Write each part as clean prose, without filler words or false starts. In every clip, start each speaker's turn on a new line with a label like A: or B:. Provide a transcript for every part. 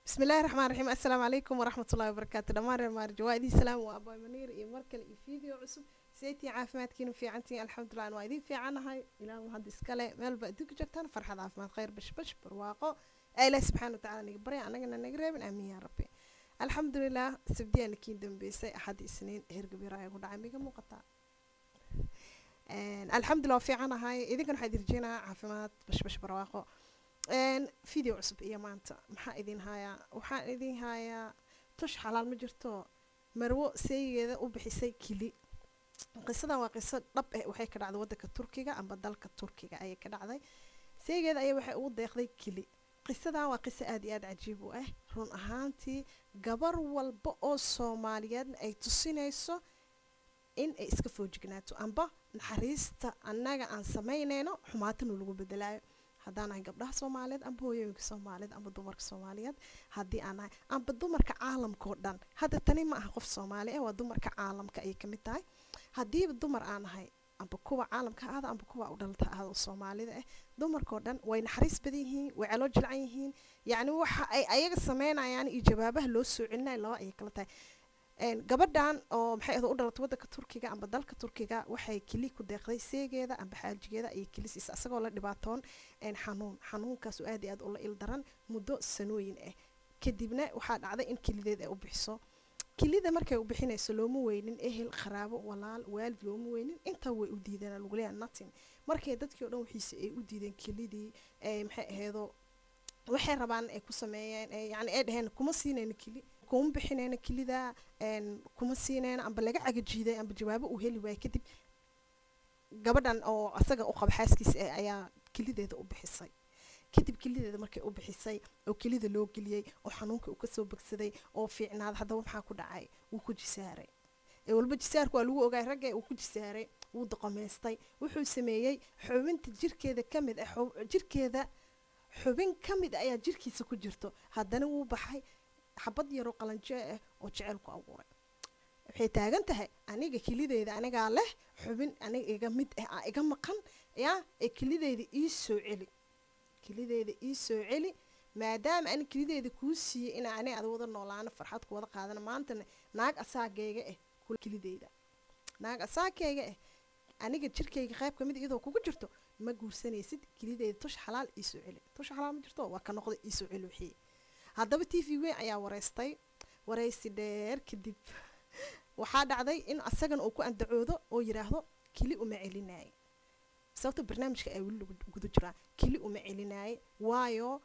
A: بسم الله الرحمن الرحيم السلام عليكم ورحمة الله وبركاته دمار مار جوادي سلام وأبو منير يمركل فيديو عصب سيتي عافمات كينو في عنتي الحمد لله وادي في عنها هاي إلى مهندس كلا مال بدك جبتنا فرحة عافمات خير بش برواقه الله سبحانه وتعالى نقبري أنا قلنا نقرب من أمي يا ربي الحمد لله سبدي أنا كيندم بيسي أحد السنين هرق براي يقول عمي مقطع الحمد لله في عنها هاي إذا كانوا حيدرجينا عافمات بش برواقه فيديو عصب إيه مانتا maxaa idin hayaa waxaan idin hayaa tush xalaal ma jirto marwo seegeeda u bixisay kili qisadan waa qiso dhab ah waxay ka dhacday wadanka Turkiga amba dalka Turkiga ayay ka dhacday seegeeda ayay waxay ugu deeqday kili qisadan waa qiso aad iyo aad cajiib u ah run ahaantii gabar walba oo Soomaaliyeed ay tusinayso in ay iska foojignaato amba naxariista annaga aan sameynayno xumaatana lagu bedelayo haddaan ahay gabdhaha Soomaaliyeed amba hooyooyinka Soomaaliyeed amba dumarka Soomaaliyeed haddii aan ahay amba dumarka caalamka oo dhan hadda tani ma aha qof Soomaali ah waa dumarka caalamka ay kamid tahay haddii dumar aan ahay amba kuwa caalamka aada amba kuwa u dhalata aada Soomaalida ah dumarka oo dhan way naxariis badan yihiin way calo jilcan yihiin yacni waxa ay ayaga sameynayaan iyo jawaabaha loo soo celinayo laba ay kala tahay gabadhan oo maxay ahayd u dhalatay wadanka Turkiga amba dalka Turkiga waxay kili ku deeqday seegeeda amba xaajigeeda ay kilis asagoo la dhibaatoon xanuunkaas oo aad iyo aad u la il daran muddo sanooyin ah kadibna waxa dhacday in kilideed ay u bixiso kilida markay u bixinayso looma weynin ehel qaraabo walaal waalid looma weynin inta way u diideen lagu leeyahay nothing markay dadkii oo dhan wixiisa ay u diideen kilidii maxay ahaydoo waxay rabaan ay ku sameeyeen yani ay dhaheen kuma siinayno kili kuma bixinayno kilida kuma siinayno amba laga cagajiiday amba jawaabo uu heli waayay kadib gabadhan oo asaga u qaba xaaskiisa ayaa kilideeda u bixisay kadib kilideeda markay u bixisay oo kilida loo geliyay oo xanuunka uu ka soo bagsaday oo fiicnaad haddaba maxaa ku dhacay wuu ku jisaaray walba jisaarku waa lagu ogaay ragga uu ku jisaaray wuu daqameystay wuxuu sameeyay xubinta jirkeeda ka mid ah jirkeeda xubin ka mid ayaa jirkiisa ku jirto haddana wuu baxay xabad yaro qalanjo ah oo jecel ku abuuray waxay taagan tahay aniga kilideeda anigaa leh xubin aniga iga mid ah iga maqan yaa kilideeda ii soo celi kilideeda ii soo celi maadaama aan kilideeda kuu siiyay in aanay ad wada noolaano farxad ku wada qaadana maanta naag asaagayga ah kilideeda naag asaagayga ah aniga jirkayga qayb ka mid iyadoo kugu jirto ma guursanaysid kilideeda tush xalaal ii soo celi tush xalaal ma jirto waa ka noqday ii soo celi wixii haddaba TV weyn ayaa wareystay wareysi dheer kadib waxaa dhacday in asagan uu ku andacoodo oo yiraahdo kili uma celinay sababta barnaamijka ay wali gudu jiraan kili uma celinay waayo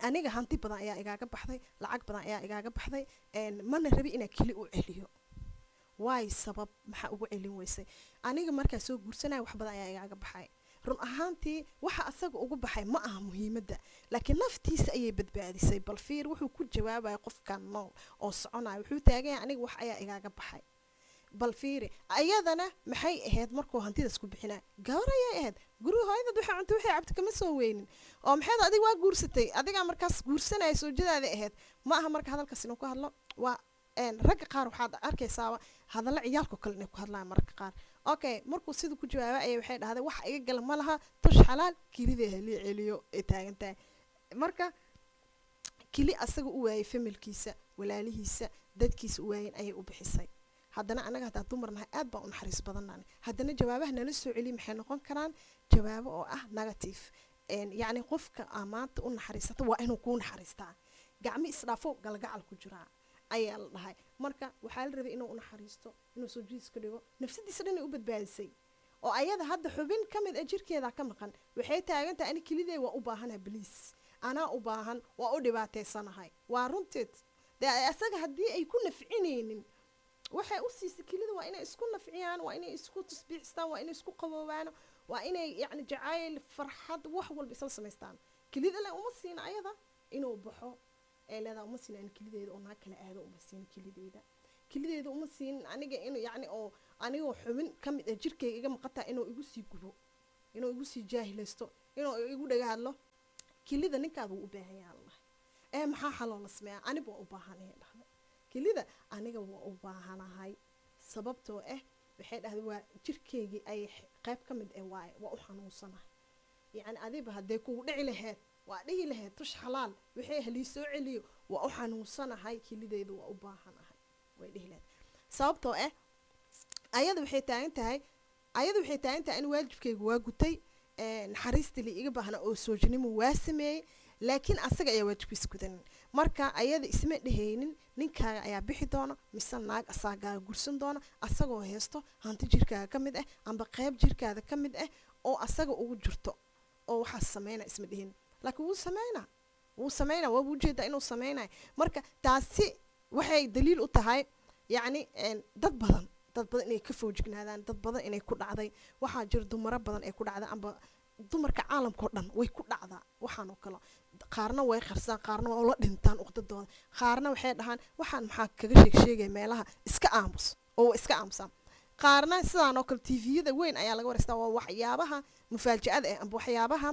A: aniga hanti badan ayaa igaaga baxday lacag badan ayaa igaaga baxday mana rabi inaan kili u celiyo waay sabab maxaa ugu celin weysay aniga markaa soo guursanaya wax badan ayaa igaaga baxay run ahaantii waxa asaga ugu baxay ma aha muhiimadda laakiin naftiisa ayay badbaadisay bal fiir wuxuu ku jawaabay qofkan nool oo soconaya wuxuu taagan yahay aniga wax ayaa igaaga baxay bal fiiri ayadana maxay ahayd markuu hantidaas ku bixinaa gabar ayay ahayd guriga hooyadad waxay cunto waxay cabti kama soo weynin oo maxayd adiga waa guursatay adigaa markaas guursanaya soojadaada ahayd ma aha marka hadalkaas inuu ku hadlo waa ragga qaar waxaad arkaysaa hadalla ciyaalka kale inay ku hadlaan marka qaar okay markuu sidoo ku jawaabay ay waxay dhahdeen wax iga gal ma laha tush xalaal kilideeda li celiyo ee taagantaa marka kili asaga u waayay familkiisa walaalihiisa dadkiisa u waayeen ayay u bixisay haddana anaga hadaa dumarnahay aad baan u naxariis badannahay haddana jawaabaha nala soo celi maxay noqon karaan jawaabo oo ah negative yacni qofka maanta u naxariisata waa inuu kuu naxariistaa gacmo isdhaafo galgacal ku jiraa ayaa la dhahay marka waxaa la rabay inuu u naxariisto inuu soo jiis ka dhigo nafsadiisa dhan ay u badbaadisay oo ayada hadda xubin ka mid ah jirkeeda ka maqan waxay taagan tahay ani kilidee waa u baahanahay bliis anaa u baahan waa u dhibaataysanahay waa runteed dee asaga haddii ay ku nafcinaynin waxay u siisay kilida waa inay isku nafciyaan waa inay isku tasbiixistaan waa inay isku qaboobaan waa inay yacni jacayl farxad wax walba isla samaystaan kilida le uma siina ayada inuu baxo leedaa uma siin kilideeda oo naag kala aado uma siin kilideeda uma siin aniga inuu yacni oo anigoo xubin ka mid ah jirkayga iga maqataa inuu igu sii gubo inuu igu sii jaahilaysto inuu igu dhaga hadlo kilida ninkaada wuu u baahan yahay allah maxaa xaloo la sameeyaa aniga waa u baahanahay dhahda kilida aniga waa u baahanahay sababtoo ah waxay dhahday waa jirkaygii ay qayb ka mid ah waaye waa u xanuunsanahay yacni adiba haddee kugu dhici lahayd waa dhihi lahayd tush xalaal wixii halii soo celiyo waa u xanuunsanahay kelideedu waa u baahanahay way dhihi lahayd sababtoo ah ayada waxay taagan tahay in waajibkaygu waa gutay naxariistii la iga baahna oo soojinimo waa sameeyey laakiin asaga ayaa waajibkiisa gudanin marka ayada isma dhehaynin ninkaaga ayaa bixi doona mise naag asaagaa gursan doona asagoo heesto hanti jirkaaga ka mid ah amba qayb jirkaada ka mid ah oo asaga ugu jirto oo waxaas sameynaa isma dhihin laakiin wuu sameynaa waa ujeedaa inuu sameynayo marka taasi waxay daliil u tahay yacni dad badan inay ka foojignaadaan dad badan inay ku dhacday waxaa jira dumaro badan ay ku dhacda amba dumarka caalamka oo dhan way ku dhacdaa waxaan oo kale qaarna way qarsaan qaarna waa ula dhintaan uqdadooda qaarna waxay dhahaan waxaan maxaa kaga sheegay meelaha iska aamusan qaarna sidaan oo kale tviyada weyn ayaa laga wareystaa waa waxyaabaha mufaaja'ada ah amba waxyaabaha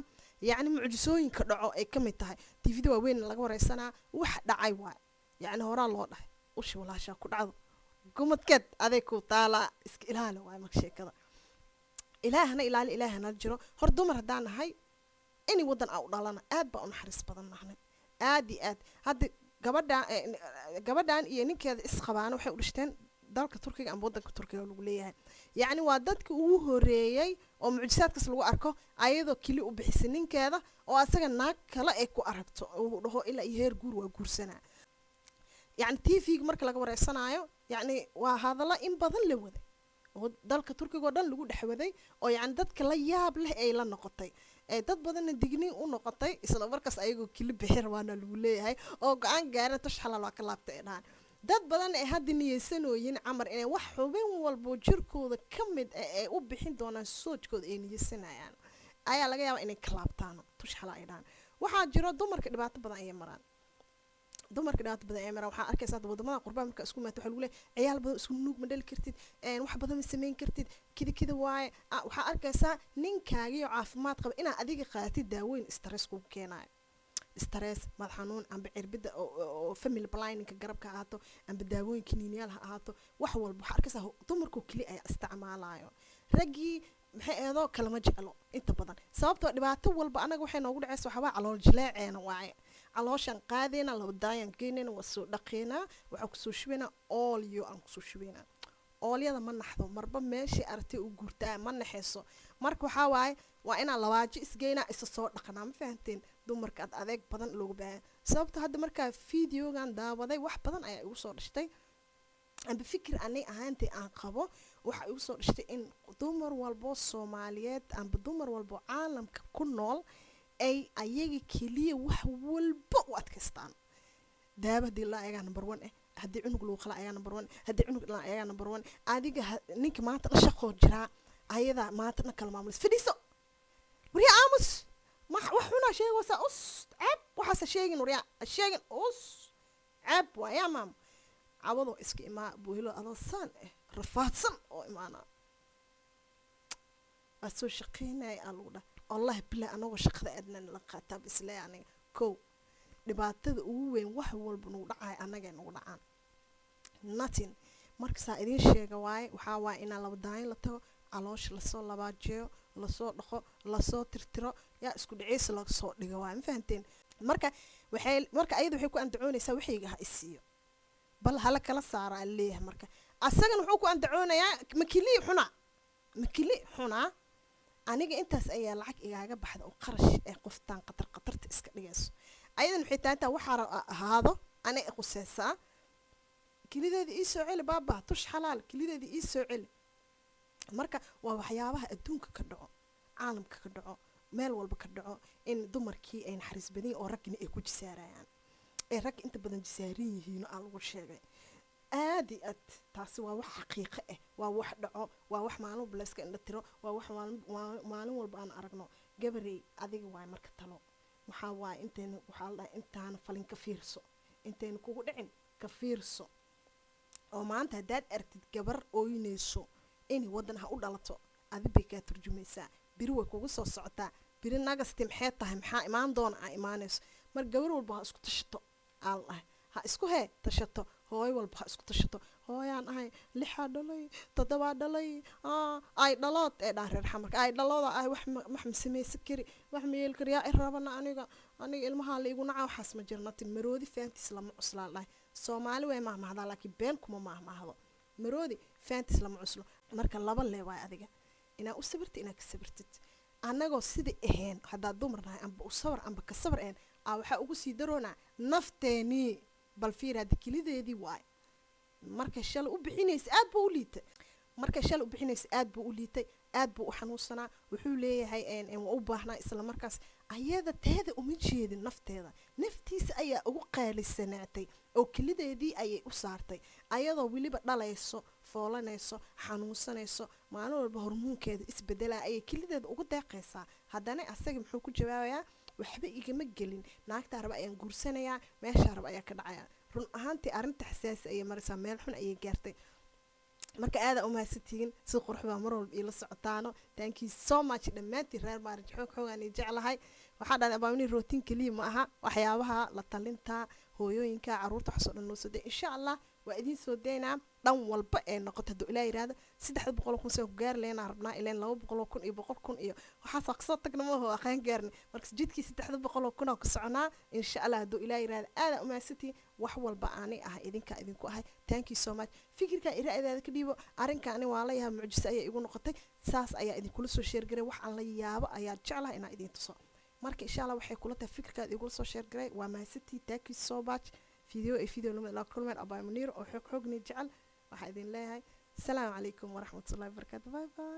A: yacni mucjisooyinka dhaco ay ka mid tahay tvda waa weyn laga wareysanaa wax dhacay waay yacni horaa loo dhahay ushi walaashaa ku dhacdo gumadkeed aday ku taala iska ilaali waay marka sheekada ilaahana jiro hor dumar haddaan nahay inay waddan aa u dhalana aad baa u naxariis badan nahnay aad iyo aad hadda gabadhan iyo ninkeeda isqabaana waxay u dhishteen dalka turkiga ama waddanka turkiga lagu leeyahay yacni waa dadkii ugu horeeyey oo mucjisaadkaas lagu arko ayadoo keli u bixisay ninkeeda oo asaga naag kale ay ku aragto uu dhaho ilaa iyo heer guur waa guursanaa yacni tvga marka laga wareysanaayo yacni waa hadalla in badan la waday oo dalka turkiga oo dhan lagu dhexwaday oo yacni dadka la yaab leh ay la noqotay dad badanna digniin u noqotay isla markaas ayagoo keli bixi rabaana lagu leeyahay oo go-aan gaara tush xalaal waa ka laabtay ay dhahaan dad badan ay hadda niyeysanooyin camar inay wax xubin walbo jirkooda ka mid ah ay u bixin doonaan soojkooda ay niyeysanayaan ayaa laga yaabaa inay ka laabtaan tush xalaal ay dhahaan waxaa jiro dumarka dhibaato badan ayay maraan waxaa arkaysaa wadamada qurbaan marka isku maata waxa lagu leeyahay ciyaal badan isku nuug ma dhali kartid wax badan ma samayn kartid kida waaye waxaa arkaysaa ninkaagiyo caafimaad qaba inaad adiga qaadatid daaweyn stress kugu keenaayo stress madax xanuun amba cirbida oo family planning garabka ahaato amba daawooyin kiniiniyaal ha ahaato wax walba waxaa arkaysaa dumarku keli ayaa isticmaalayo raggii maxay eedoo kalama jeclo inta badan sababtoo dhibaato walba anaga waxay noogu dhacaysa waxaa calool jileeceena waaye calooshan qaadayna laba daayan geynayna waa soo dhaqaynaa waxaa kusoo shubaynaa oolyo aan kusoo shubaynaa oolyada ma naxdo marba meeshii aragtay u guurtaa ma naxayso marka waxaa waaye waa inaan labaajo isgeynaa isa soo dhaqnaa ma fahanteen dumarka ad adeeg badan loogu baahan sababta hadda markaa videogan daawaday wax badan ayaa igu soo dhashtay amba fikir anay ahaantay aan qabo waxa igu soo dhashtay in dumar walbo soomaaliyeed amba dumar walbo caalamka ku nool ay ayaga keliya wax walba u adkaystaan daaba haddii la ayagaa number 1 ah haddii cunug lagu qala ayagaa number 1 haddii cunug la ayagaa number 1 adiga ninka maanta la shaqoo jiraa ayadaa maanta na kala maamulis fadhiiso wariya aamus wax xuna sheegaysa us ceeb waxaase sheegin wariya sheegin us ceeb waayaa maam cawado iska imaa buuhilo adoo saan rafaadsan oo imaana asoo shaqeynay aluudha الله بلا أنا وشقة أدنى لقطة بس لا يعني كو دبعت وين واحد والبنود عاي أنا جاي نقول عن nothing مركز إذا شيء جواي وحاول إن لو داين لتو علاش لصو لباجيو لصو دخو لصو ترترو يا اسكود عيس لصو دجواي مفهمتين مركز وحيل مركز أيضا حيكون أنت عوني سوي حاجة السيو بل هلا كلا صار عليه مركز السجن حيكون أنت عوني يا مكلي حنا aniga intaas ayaa lacag igaaga baxda oo qarash ee qoftaan qatarta iska dhigayso ayadan xitaanta waxa ahaado ana qusaysaa kilideeda ii soo celi baaba tush xalaal kilideeda ii soo celi marka waa waxyaabaha adduunka ka dhaco caalamka ka dhaco meel walba ka dhaco in dumarkii ay naxariis badan oo ragna ay ku jisaarayaan ee rag inta badan jisaarin yihiin oo lagu sheegay aad taasi waa wax xaqiiqo ah waa wax dhaco waa wax maalin walba la iska indha tiro waa wax maalin walba aan aragno gabarey adiga waay marka talo waxaa waay intaan waxaa la dhahay intaan falin ka fiirso intaan kugu dhicin ka fiirso oo maanta haddaad aragtid gabar ooynayso inay waddan ha u dhalato adi bay kaa turjumaysaa biri way kugu soo socotaa biri nagasti maxay tahay maxaa imaan doona aa imaanayso mar gabar walba ha isku tashato aa la dhahay ha isku hee tashato hooyo walba ha isku tashato hooyaan ahay lixaa dhalay toddobaa dhalay ay dhalood ee dhaan reer xamarka ay dhalooda ay wax ma samaysan kari wax ma yeeli kari yaa i rabana aniga ilmaha la igu naca waxaas ma jirnatin maroodi faantiis lama cuslaan dhahay soomaali way mahmahdaa laakiin been kuma mahmahdo maroodi faantiis lama cuslo marka laba lee waay adiga inaa u sabirtid inaa ka sabirtid annagoo sidai ahayn haddaad dumar nahay amba u sabar amba ka sabar ahayn waxaa ugu sii daroonaa nafteenii bal fiir hadda kelideedii waay markay shalay u bixinaysa aad buu u liitay markay shalay u bixinaysa aad buu u liitay aad buu u xanuunsanaa wuxuu leeyahay waa u baahnaa isla markaas ayada teeda uma jeedin naftiisa ayaa ugu qaalisanaatay oo kelideedii ayay u saartay ayadoo weliba dhalayso foolanayso xanuunsanayso maalin walba hormoonkeeda isbedelaa ayay kelideeda ugu deeqaysaa haddana asaga muxuu ku jawaabayaa waxba igama gelin naagtaa raba ayaan guursanayaa meeshaa raba ayaa ka dhacayaa run ahaantii arrinta xasaasi ayay maraysaa meel xun ayay gaartay marka aada u mahadsantihiin si qurux baa mar walba iila socotaano thank you so much dhammaantiin reer baarij xoogaan i jeclahay waxaa dhahay abaamini rootiin keliya ma aha waxyaabaha la talinta hooyooyinka caruurta waxaasoo dhan noo soo day insha allah waa idiin soo daynaa dhan walba ee noqoto hadduu ilaa yidhaahdo 300 kun saan ku gaari lahaynaa rabnaa ileen 200 kun iyo 100 kun iyo waxaas kasoo tagna ma hoo aqaan gaarni marka jidkii 300 kun oo ka soconaa insha allah hadduu ilaa yidhaahdo aada u mahadsantihiin wax walba aanay ah idinku ahay thank you so much fikirka iraa'adaada ka dhiibo arrinkaani waa la yahay mucjiso ayaa igu noqotay saas ayaa idinkula soo sheergaray wax aan la yaabo ayaa jeclahay inaan idin tuso marka insha allah waxay kula tahay fikirkaad igula soo sheergaray waa mahadsantihiin thank you so much video lama la kulmeen abaa muniir oo xoogni jecel waxaa idin leeyahay السلام عليكم ورحمة الله وبركاته باي باي